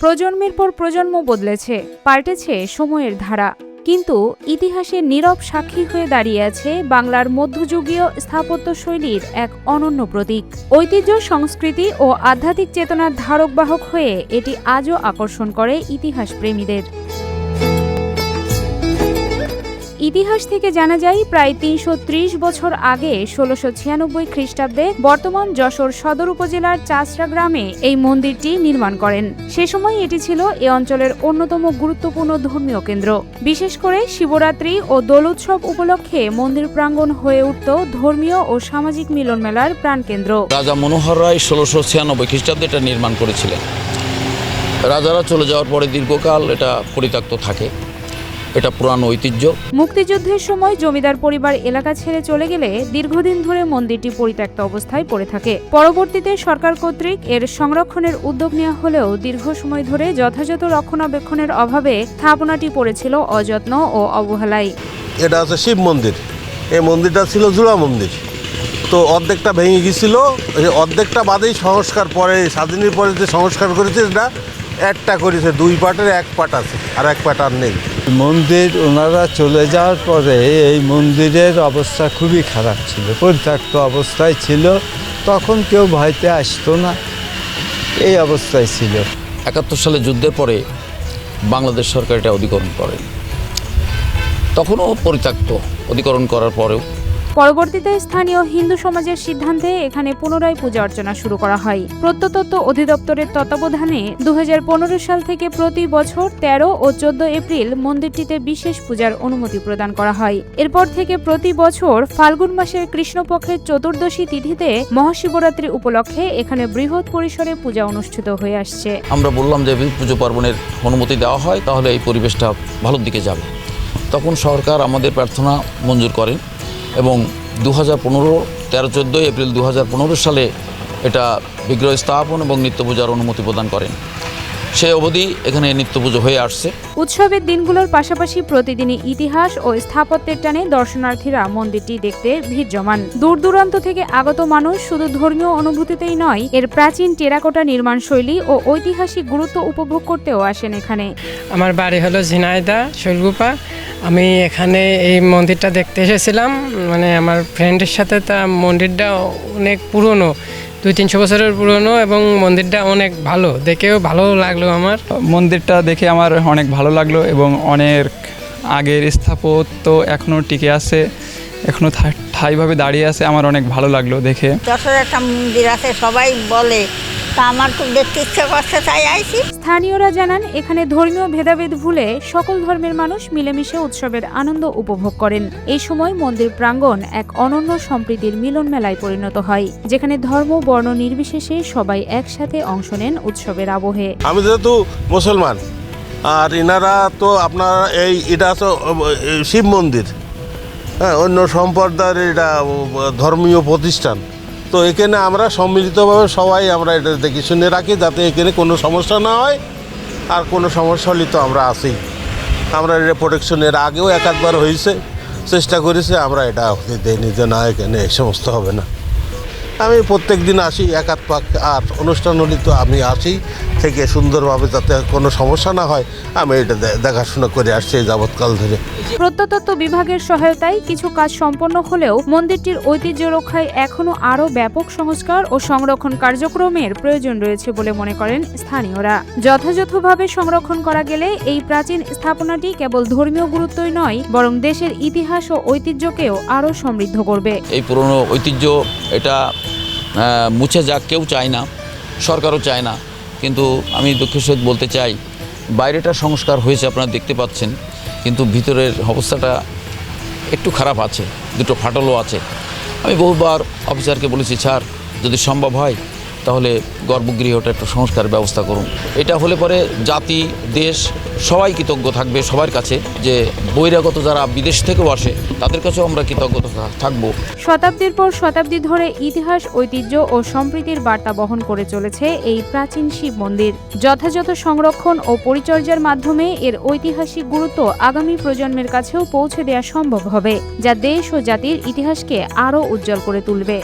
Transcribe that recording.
প্রজন্মের পর প্রজন্ম বদলেছে, পাল্টেছে সময়ের ধারা, কিন্তু ইতিহাসের নীরব সাক্ষী হয়ে দাঁড়িয়ে আছে বাংলার মধ্যযুগীয় স্থাপত্য শৈলীর এক অনন্য প্রতীক। ঐতিহ্য, সংস্কৃতি ও আধ্যাত্মিক চেতনার ধারক বাহক হয়ে এটি আজও আকর্ষণ করে ইতিহাস প্রেমীদের। ইতিহাস থেকে জানা যায়, প্রায় ৩৩০ বছর আগে ১৬৯৬ খ্রিস্টাব্দে বর্তমান যশোর সদর উপজেলার চাচড়া গ্রামে এই মন্দিরটি নির্মাণ করেন। সে সময় এটি ছিল এ অঞ্চলের অন্যতম গুরুত্বপূর্ণ ধর্মীয় কেন্দ্র। বিশেষ করে শিবরাত্রি ও দোল উৎসব উপলক্ষে মন্দির প্রাঙ্গণ হয়ে উঠত ধর্মীয় ও সামাজিক মিলন মেলার প্রাণকেন্দ্র। রাজা মনোহর রায় ১৬৯৬ খ্রিস্টাব্দে এটা নির্মাণ করেছিলেন। রাজারা চলে যাওয়ার পরে দীর্ঘকাল এটা পরিত্যক্ত থাকে। এটা পুরানো ঐতিহ্য। মুক্তিযুদ্ধের সময় জমিদার পরিবার এলাকা ছেড়ে চলে গেলে দীর্ঘদিন ধরে মন্দিরটি পরিত্যক্ত অবস্থায় পড়ে থাকে। পরবর্তীতে সরকার কর্তৃক এর সংরক্ষণের উদ্যোগ নেওয়া হলেও দীর্ঘ সময় ধরে যথাযথ রক্ষণাবেক্ষণের অভাবে স্থাপনাটি পড়েছিল অযত্ন ও অবহেলায়। এটা আছে শিব মন্দির। এই মন্দিরটা ছিল জোড়া মন্দির, তো অর্ধেকটা ভেঙে গিয়েছিল। অর্ধেকটা বাদেই সংস্কার পরে, স্বাধীনের পরে যে সংস্কার করেছে এটা একটা করেছে, দুই পাটের এক পাট আছে আর এক পাট আর নেই। মন্দির ওনারা চলে যাওয়ার পরে এই মন্দিরের অবস্থা খুবই খারাপ ছিল, পরিত্যক্ত অবস্থায় ছিল। তখন কেউ ভয়তে আসতো না, এই অবস্থায় ছিল। ৭১ সালে যুদ্ধের পরে বাংলাদেশ সরকার এটা অধিগ্রহণ করে, তখনও পরিত্যক্ত। অধিগ্রহণ করার পরেও পরবর্তীতে স্থানীয় হিন্দু সমাজের সিদ্ধান্তে এখানে পুনরায় পূজা অর্চনা শুরু করা হয়। প্রত্নতত্ত্ব অধিদপ্তরের তত্ত্বাবধানে ২০১৫ সাল থেকে প্রতি বছর ১৩ ও ১৪ এপ্রিল মন্দিরটিতে বিশেষ পূজার অনুমতি প্রদান করা হয়। এরপর থেকে প্রতি বছর ফাল্গুন মাসের কৃষ্ণপক্ষের চতুর্দশী তিথিতে মহাশিবরাত্রি উপলক্ষে এখানে বৃহৎ পরিসরে পূজা অনুষ্ঠিত হয়ে আসছে। আমরা বললাম যে পুজো পার্বণের অনুমতি দেওয়া হয়, তাহলে এই পরিবেশটা ভালোর দিকে যাবে। তখন সরকার আমাদের প্রার্থনা মঞ্জুর করেন এবং 13-14 এপ্রিল 2015 সালে এটা বিগ্রহ স্থাপন এবং নিত্য পূজার অনুমতি প্রদান করেন। সেই অবধি এখানে নিত্য পুজো হয়ে আসছে। উৎসবের দিনগুলোর পাশাপাশি প্রতিদিনই ইতিহাস ও স্থাপত্যের টানে দর্শনার্থীরা মন্দিরটি দেখতে ভিড় জমান। দূর দূরান্ত থেকে আগত মানুষ শুধু ধর্মীয় অনুভূতিতেই নয়, এর প্রাচীন টেরাকোটা নির্মাণ শৈলী ও ঐতিহাসিক গুরুত্ব উপভোগ করতেও আসেন এখানে। আমার বাড়ি হলো ঝিনাইদহ, শৈলকুপা। আমি এখানে এই মন্দিরটা দেখতে এসেছিলাম, মানে আমার ফ্রেন্ডের সাথে। তা মন্দিরটা অনেক পুরনো, 200-300 বছরের পুরনো, এবং মন্দিরটা অনেক ভালো, দেখেও ভালো লাগলো। আমার মন্দিরটা দেখে আমার অনেক ভালো লাগলো এবং অনেক আগের স্থাপত্য এখনও টিকে আছে, এখনও ঠাইভাবে দাঁড়িয়ে আছে। আমার অনেক ভালো লাগলো দেখে। যশোরে একটা মন্দির আছে সবাই বলে, তা আমার খুব দেখতে ইচ্ছে করছে, তাই আইছি। স্থানীয়রা জানান, এখানে ধর্মীয় ভেদাভেদ ভুলে সকল ধর্মের মানুষ মিলেমিশে উৎসবের আনন্দ উপভোগ করেন। এই সময় মন্দির প্রাঙ্গণ এক অনন্য সম্প্রীতির মিলন মেলায় পরিণত হয়, যেখানে ধর্ম বর্ণ নির্বিশেষে সবাই একসাথে অংশ নেন উৎসবের আবহে। আমি যেহেতু মুসলমান, আর ইনারা তো আপনার এটা তো শিব মন্দির, হ্যাঁ, অন্য সম্প্রদায়ের এটা ধর্মীয় প্রতিষ্ঠান। তো এখানে আমরা সম্মিলিতভাবে সবাই আমরা এটা দেখে শুনে রাখি, যাতে এখানে কোনো সমস্যা না হয়। আর কোনো সমস্যা হলে তো আমরা আছি, আমরা এটা প্রোটেকশনের আগেও একাধবার হয়েছে, চেষ্টা করেছি। আমরা এটা দেয়নি যে না, এখানে এই সমস্ত হবে না। আমি প্রত্যেক দিন আসি একাধ পাক, আর অনুষ্ঠান হলে তো আমি আসি থেকে সুন্দরভাবে, যাতে কোনো সমস্যা না হয়, আমি এটা দেখাশোনা করে আসছি যাবৎকাল ধরে। প্রত্নতত্ত্ব বিভাগের সহায়তায় কিছু কাজ সম্পন্ন হলেও মন্দিরটির ঐতিহ্য রক্ষায় এখনও আরও ব্যাপক সংস্কার ও সংরক্ষণ কার্যক্রমের প্রয়োজন রয়েছে বলে মনে করেন স্থানীয়রা। যথাযথভাবে সংরক্ষণ করা গেলে এই প্রাচীন স্থাপনাটি কেবল ধর্মীয় গুরুত্বই নয়, বরং দেশের ইতিহাস ও ঐতিহ্যকেও আরও সমৃদ্ধ করবে। এই পুরনো ঐতিহ্য এটা মুছে যাক কেউ চায় না, সরকারও চায় না। কিন্তু আমি দুঃখের সহিত বলতে চাই, বাইরেটা সংস্কার হয়েছে, আপনারা দেখতে পাচ্ছেন, কিন্তু ভিতরের অবস্থাটা একটু খারাপ আছে, দুটো ফাটলও আছে। আমি বহুবার অফিসারকে বলেছি, স্যার যদি সম্ভব হয় তাহলে গর্ভগৃহটা একটু সংস্কার ব্যবস্থা করুন। এটা হলে পরে জাতি, দেশ সবাই কৃতজ্ঞ থাকবে সবার কাছে, যে বহিরাগত যারা বিদেশ থেকেও আসে তাদের কাছেও আমরা কৃতজ্ঞ থাকবো। শতাব্দীর পর শতাব্দী ধরে ইতিহাস, ঐতিহ্য ও সম্প্রীতির বার্তা বহন করে চলেছে এই প্রাচীন শিব মন্দির। যথাযথ সংরক্ষণ ও পরিচর্যার মাধ্যমে এর ঐতিহাসিক গুরুত্ব আগামী প্রজন্মের কাছেও পৌঁছে দেওয়া সম্ভব হবে, যা দেশ ও জাতির ইতিহাসকে আরও উজ্জ্বল করে তুলবে।